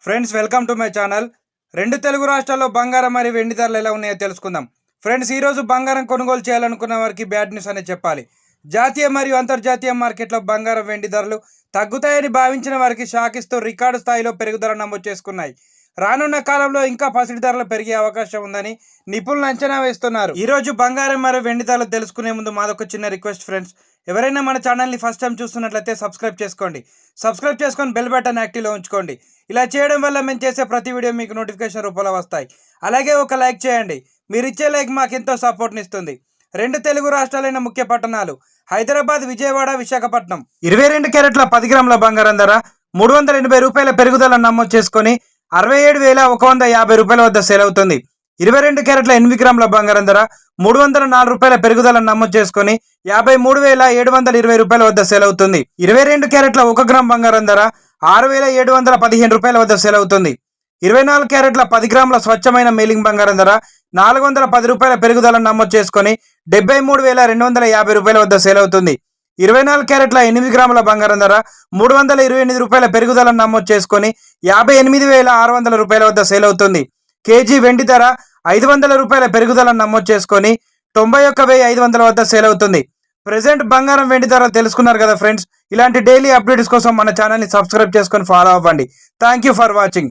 Friends welcome to my channel. రెండు తెలుగు రాష్ట్రాల్లో బంగారం మరియు వెండి ధరలు ఎలా ఉన్నాయో తెలుసుకుందాం. ఫ్రెండ్స్, ఈరోజు బంగారం కొనుగోలు చేయాలనుకున్న వారికి బ్యాడ్ న్యూస్ అనే చెప్పాలి. జాతీయ మరియు అంతర్జాతీయ మార్కెట్లో బంగారం వెండి ధరలు తగ్గుతాయని భావించిన వారికి షాక్ ఇస్తూ రికార్డు స్థాయిలో పెరుగుదల నమోదు చేసుకున్నాయి. రానున్న కాలంలో ఇంకా పసిడి ధరలు పెరిగే అవకాశం ఉందని నిపుణులు అంచనా వేస్తున్నారు. ఈ రోజు బంగారం మరియు వెండి ధరలు తెలుసుకునే ముందు మాదొక చిన్న రిక్వెస్ట్ ఫ్రెండ్స్, ఎవరైనా మన ఛానల్ని ఫస్ట్ టైం చూస్తున్నట్లయితే సబ్స్క్రైబ్ చేసుకోండి. సబ్స్క్రైబ్ చేసుకొని బెల్ బటన్ యాక్టివ్లో ఉంచుకోండి. ఇలా చేయడం వల్ల మేము చేసే ప్రతి వీడియో మీకు నోటిఫికేషన్ రూపంలో వస్తాయి. అలాగే ఒక లైక్ చేయండి. మీరు ఇచ్చే లైక్ మాకెంతో సపోర్ట్ని ఇస్తుంది. రెండు తెలుగు రాష్ట్రాలైన ముఖ్య పట్టణాలు హైదరాబాద్, విజయవాడ, విశాఖపట్నం 22 క్యారెట్ల 10 గ్రాముల బంగారం ధర 380 రూపాయల పెరుగుదల నమోదు చేసుకొని 67,150 రూపాయల వద్ద సేల్ అవుతుంది. 22 క్యారెట్ల 8 గ్రాముల బంగారం ధర 304 రూపాయల పెరుగుదల నమోదు చేసుకొని 53,720 రూపాయల వద్ద సేల్ అవుతుంది. 22 క్యారెట్ల 1 గ్రామ్ బంగారం ధర 6,715 రూపాయల వద్ద సేల్ అవుతుంది. 24 క్యారెట్ల 10 గ్రాముల స్వచ్ఛమైన మేలింగ్ బంగారం ధర 410 రూపాయల పెరుగుదల నమోదు చేసుకొని 73,250 రూపాయల వద్ద సేల్ అవుతుంది. 24 క్యారెట్ల 8 గ్రాముల బంగారం ధర 328 రూపాయల పెరుగుదల నమోదు చేసుకొని 58,600 రూపాయల వద్ద సేల్ అవుతుంది. కేజీ వెండి ధర 500 రూపాయల పెరుగుదల నమోదు చేసుకొని 91,500 వద్ద సేల్ అవుతుంది. ప్రెసెంట్ బంగారం వెండి ధరలు తెలుసుకున్నారు కదా ఫ్రెండ్స్. ఇలాంటి డైలీ అప్డేట్స్ కోసం మన ఛానల్ని సబ్స్క్రైబ్ చేసుకొని ఫాలో అవ్వండి. Thank you for watching.